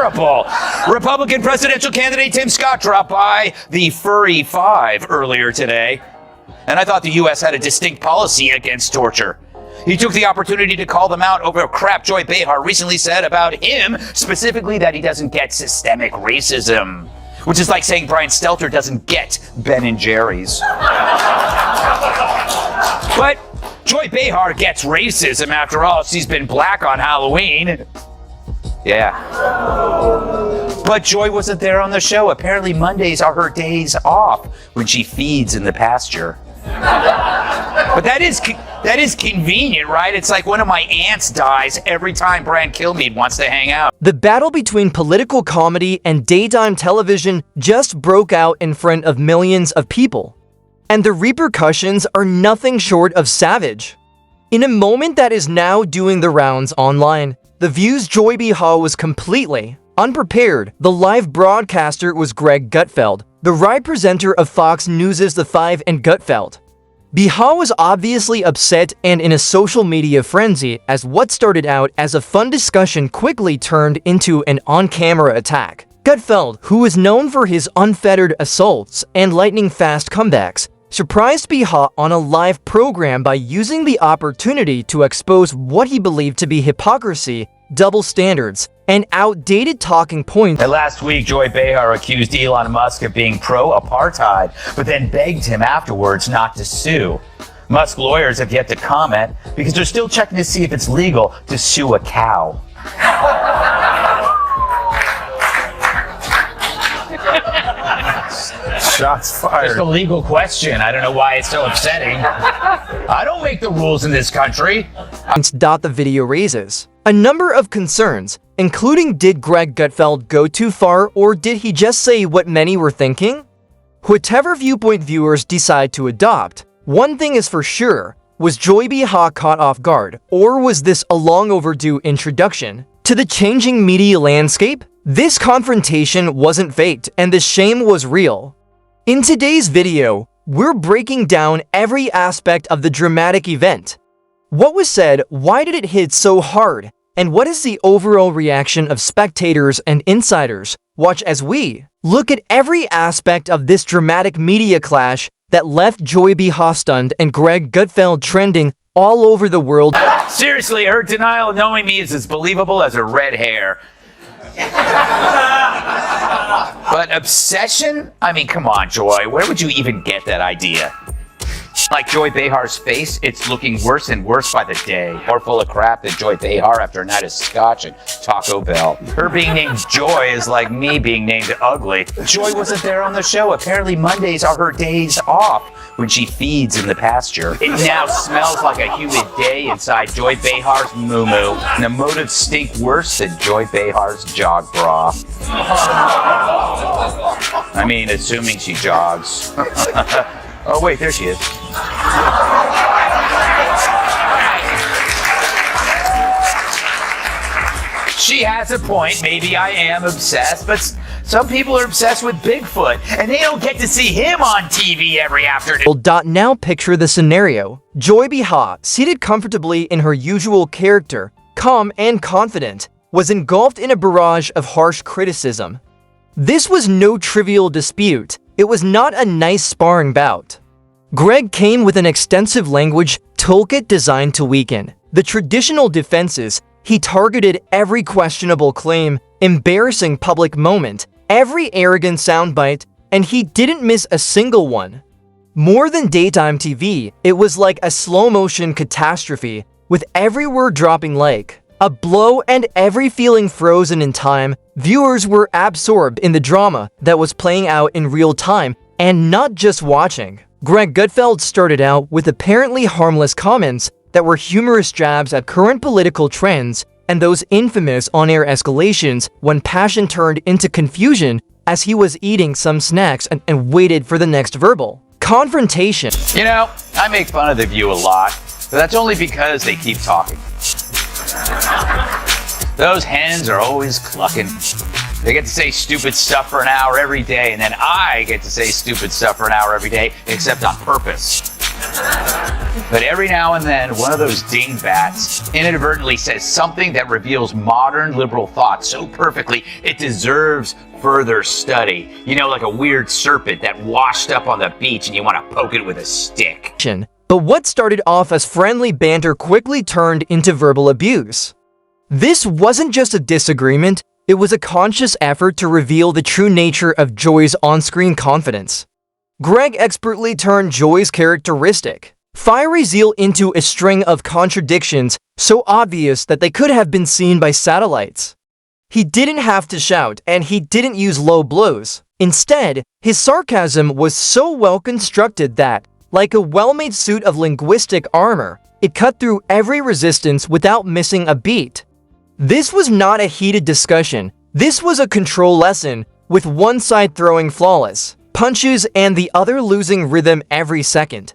terrible. Republican presidential candidate Tim Scott dropped by the Furry Five earlier today, and I thought the U.S. had a distinct policy against torture. He took the opportunity to call them out over crap Joy Behar recently said about him, specifically that he doesn't get systemic racism, which is like saying Brian Stelter doesn't get Ben and Jerry's. But Joy Behar gets racism after all. She's been black on Halloween. Yeah. But Joy wasn't there on the show. Apparently Mondays are her days off when she feeds in the pasture. But that is convenient, right? It's like one of my aunts dies every time Brian Kilmeade wants to hang out. The battle between political comedy and daytime television just broke out in front of millions of people. And the repercussions are nothing short of savage. In a moment that is now doing the rounds online, The View's Joy Behar was completely unprepared. The live broadcaster was Greg Gutfeld, the right presenter of Fox News' The Five and Gutfeld. Behar was obviously upset and in a social media frenzy as what started out as a fun discussion quickly turned into an on-camera attack. Gutfeld, who is known for his unfettered assaults and lightning-fast comebacks, surprised Behar on a live program by using the opportunity to expose what he believed to be hypocrisy, double standards, and outdated talking points. Last week, Joy Behar accused Elon Musk of being pro-apartheid, but then begged him afterwards not to sue. Musk lawyers have yet to comment because they're still checking to see if it's legal to sue a cow. Shots fired. Just a legal question. I don't know why it's so upsetting. I don't make the rules in this country. The video raises a number of concerns, including did Greg Gutfeld go too far or did he just say what many were thinking? Whatever viewpoint viewers decide to adopt, one thing is for sure, was Joy Behar caught off guard, or was this a long overdue introduction to the changing media landscape? This confrontation wasn't faked and the shame was real. In today's video, we're breaking down every aspect of the dramatic event. What was said, why did it hit so hard, and what is the overall reaction of spectators and insiders? Watch as we look at every aspect of this dramatic media clash that left Joy Behar stunned and Greg Gutfeld trending all over the world. Seriously, her denial of knowing me is as believable as her red hair. But obsession? I mean, come on, Joy. Where would you even get that idea? Like Joy Behar's face, it's looking worse and worse by the day. More full of crap than Joy Behar after a night of scotch and Taco Bell. Her being named Joy is like me being named ugly. Joy wasn't there on the show. Apparently Mondays are her days off when she feeds in the pasture. It now smells like a humid day inside Joy Behar's moo-moo. And the motives stink worse than Joy Behar's jog bra. I mean, assuming she jogs. Oh wait, there she is. She has a point. Maybe I am obsessed, but some people are obsessed with Bigfoot, and they don't get to see him on TV every afternoon. Now picture the scenario. Joy Behar, seated comfortably in her usual character, calm and confident, was engulfed in a barrage of harsh criticism. This was no trivial dispute. It was not a nice sparring bout. Greg came with an extensive language toolkit designed to weaken the traditional defenses. He targeted every questionable claim, embarrassing public moment, every arrogant soundbite, and he didn't miss a single one. More than daytime TV, it was like a slow-motion catastrophe, with every word dropping like a blow and every feeling frozen in time. Viewers were absorbed in the drama that was playing out in real time and not just watching. Greg Gutfeld started out with apparently harmless comments that were humorous jabs at current political trends and those infamous on-air escalations when passion turned into confusion as he was eating some snacks and waited for the next verbal confrontation. You know, I make fun of The View a lot, but that's only because they keep talking. Those hens are always clucking. They get to say stupid stuff for an hour every day, and then I get to say stupid stuff for an hour every day, except on purpose. But every now and then, one of those dingbats inadvertently says something that reveals modern liberal thought so perfectly it deserves further study. You know, like a weird serpent that washed up on the beach and you want to poke it with a stick. But what started off as friendly banter quickly turned into verbal abuse. This wasn't just a disagreement, it was a conscious effort to reveal the true nature of Joy's on-screen confidence. Greg expertly turned Joy's characteristic, fiery zeal into a string of contradictions so obvious that they could have been seen by satellites. He didn't have to shout, and he didn't use low blows. Instead, his sarcasm was so well constructed that, like a well-made suit of linguistic armor, it cut through every resistance without missing a beat. This was not a heated discussion. This was a control lesson, with one side throwing flawless punches and the other losing rhythm every second.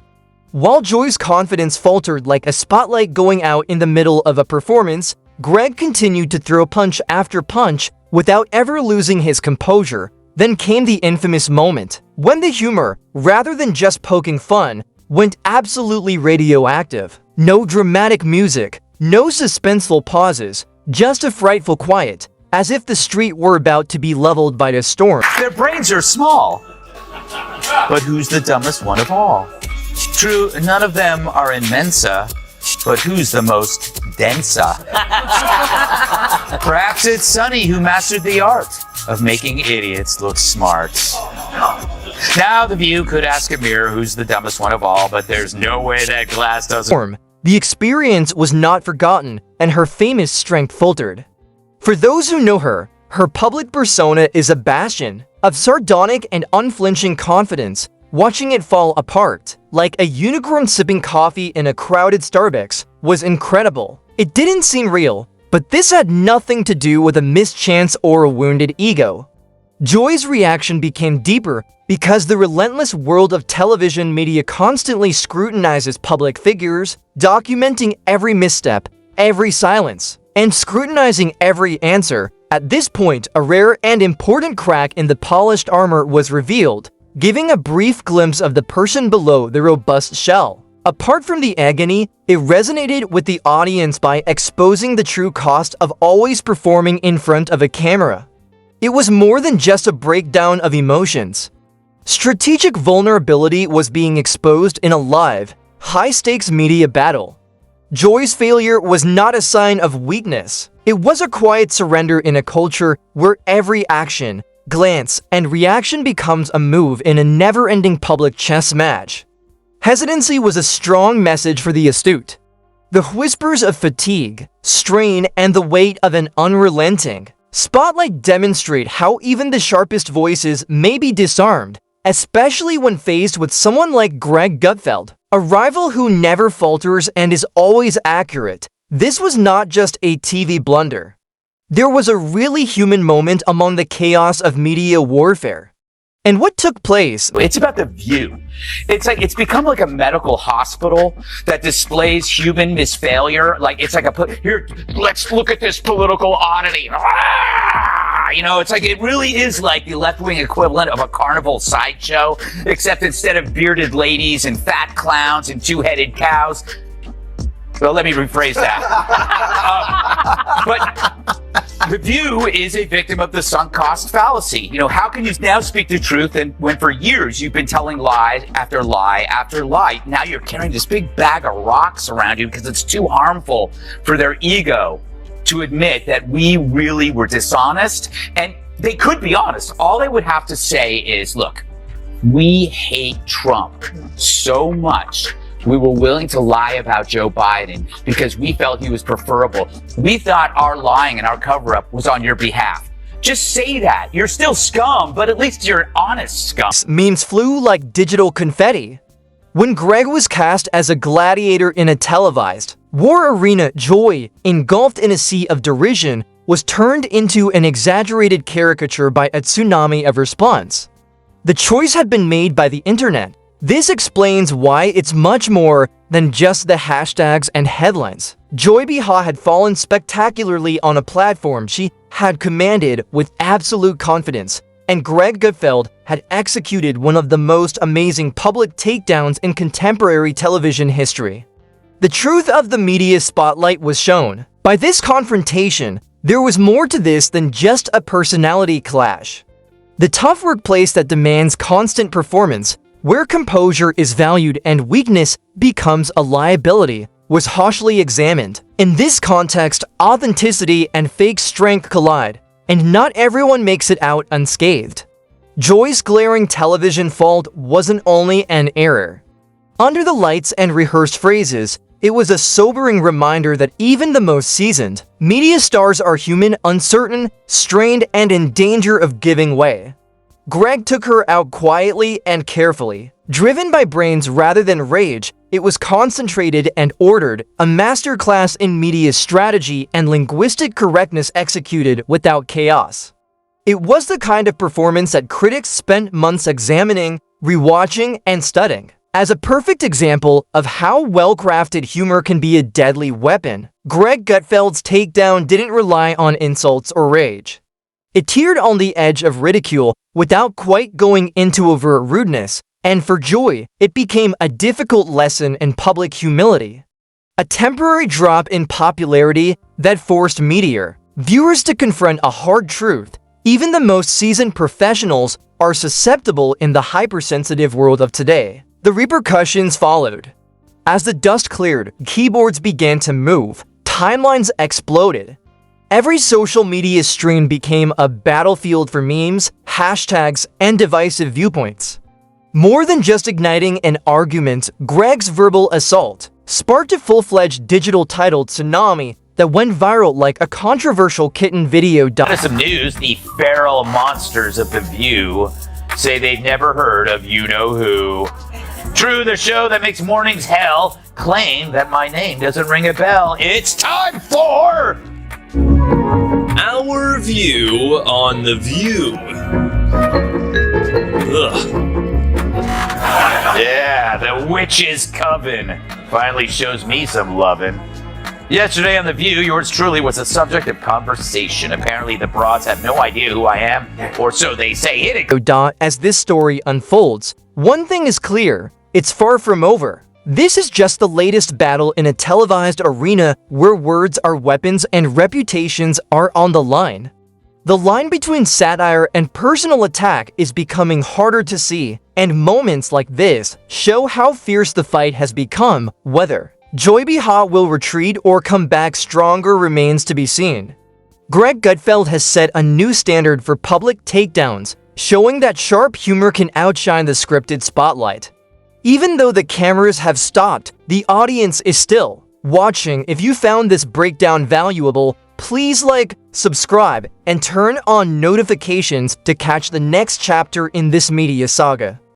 While Joy's confidence faltered like a spotlight going out in the middle of a performance, Greg continued to throw punch after punch without ever losing his composure. Then came the infamous moment, when the humor, rather than just poking fun, went absolutely radioactive. No dramatic music, no suspenseful pauses, just a frightful quiet, as if the street were about to be leveled by a storm. Their brains are small. But who's the dumbest one of all? True, none of them are in Mensa, but who's the most densa? Perhaps it's Sonny who mastered the art of making idiots look smart. Now the View could ask a mirror who's the dumbest one of all, but there's no way that glass doesn't. The experience was not forgotten, and her famous strength faltered. For those who know her, her public persona is a bastion of sardonic and unflinching confidence. Watching it fall apart, like a unicorn sipping coffee in a crowded Starbucks, was incredible. It didn't seem real, but this had nothing to do with a mischance or a wounded ego. Joy's reaction became deeper because the relentless world of television media constantly scrutinizes public figures, documenting every misstep, every silence, and scrutinizing every answer. At this point, a rare and important crack in the polished armor was revealed, giving a brief glimpse of the person below the robust shell. Apart from the agony, it resonated with the audience by exposing the true cost of always performing in front of a camera. It was more than just a breakdown of emotions. Strategic vulnerability was being exposed in a live, high-stakes media battle. Joy's failure was not a sign of weakness. It was a quiet surrender in a culture where every action, glance, and reaction becomes a move in a never-ending public chess match. Hesitancy was a strong message for the astute. The whispers of fatigue, strain, and the weight of an unrelenting spotlight demonstrate how even the sharpest voices may be disarmed, especially when faced with someone like Greg Gutfeld, a rival who never falters and is always accurate. This was not just a TV blunder. There was a really human moment among the chaos of media warfare. And what took place? It's about the View. It's become like a medical hospital that displays human misfailure. Here, let's look at this political oddity. You know, it really is like the left-wing equivalent of a carnival sideshow, except instead of bearded ladies and fat clowns and two-headed cows. Well, let me rephrase that. But the View is a victim of the sunk cost fallacy. You know, how can you now speak the truth when for years you've been telling lie after lie after lie? Now you're carrying this big bag of rocks around you because it's too harmful for their ego to admit that we really were dishonest. And they could be honest. All they would have to say is, look, we hate Trump so much. We were willing to lie about Joe Biden because we felt he was preferable. We thought our lying and our cover-up was on your behalf. Just say that. You're still scum, but at least you're honest scum. Memes flew like digital confetti. When Greg was cast as a gladiator in a televised war arena, Joy, engulfed in a sea of derision, was turned into an exaggerated caricature by a tsunami of response. The choice had been made by the internet. This explains why it's much more than just the hashtags and headlines. Joy Behar had fallen spectacularly on a platform she had commanded with absolute confidence, and Greg Gutfeld had executed one of the most amazing public takedowns in contemporary television history. The truth of the media spotlight was shown. By this confrontation, there was more to this than just a personality clash. The tough workplace that demands constant performance, where composure is valued and weakness becomes a liability, was harshly examined. In this context, authenticity and fake strength collide, and not everyone makes it out unscathed. Joy's glaring television fault wasn't only an error. Under the lights and rehearsed phrases, it was a sobering reminder that even the most seasoned media stars are human, uncertain, strained, and in danger of giving way. Greg took her out quietly and carefully. Driven by brains rather than rage, it was concentrated and ordered, a masterclass in media strategy and linguistic correctness executed without chaos. It was the kind of performance that critics spent months examining, rewatching, and studying. As a perfect example of how well-crafted humor can be a deadly weapon, Greg Gutfeld's takedown didn't rely on insults or rage. It teetered on the edge of ridicule without quite going into overt rudeness, and for Joy, it became a difficult lesson in public humility. A temporary drop in popularity that forced media viewers to confront a hard truth. Even the most seasoned professionals are susceptible in the hypersensitive world of today. The repercussions followed. As the dust cleared, keyboards began to move, timelines exploded. Every social media stream became a battlefield for memes, hashtags, and divisive viewpoints. More than just igniting an argument, Greg's verbal assault sparked a full-fledged digital titled tsunami that went viral like a controversial kitten video. Some news: the feral monsters of The View say they've never heard of you-know-who. True, the show that makes mornings hell claim that my name doesn't ring a bell. It's time for Our View on The View. Yeah, the witch's coven finally shows me some lovin'. Yesterday on The View, yours truly was the subject of conversation. Apparently the broads have no idea who I am, or so they say. As this story unfolds, one thing is clear: it's far from over. This is just the latest battle in a televised arena where words are weapons and reputations are on the line. The line between satire and personal attack is becoming harder to see, and moments like this show how fierce the fight has become. Whether Joy Behar will retreat or come back stronger remains to be seen. Greg Gutfeld has set a new standard for public takedowns, showing that sharp humor can outshine the scripted spotlight. Even though the cameras have stopped, the audience is still watching. If you found this breakdown valuable, please like, subscribe, and turn on notifications to catch the next chapter in this media saga.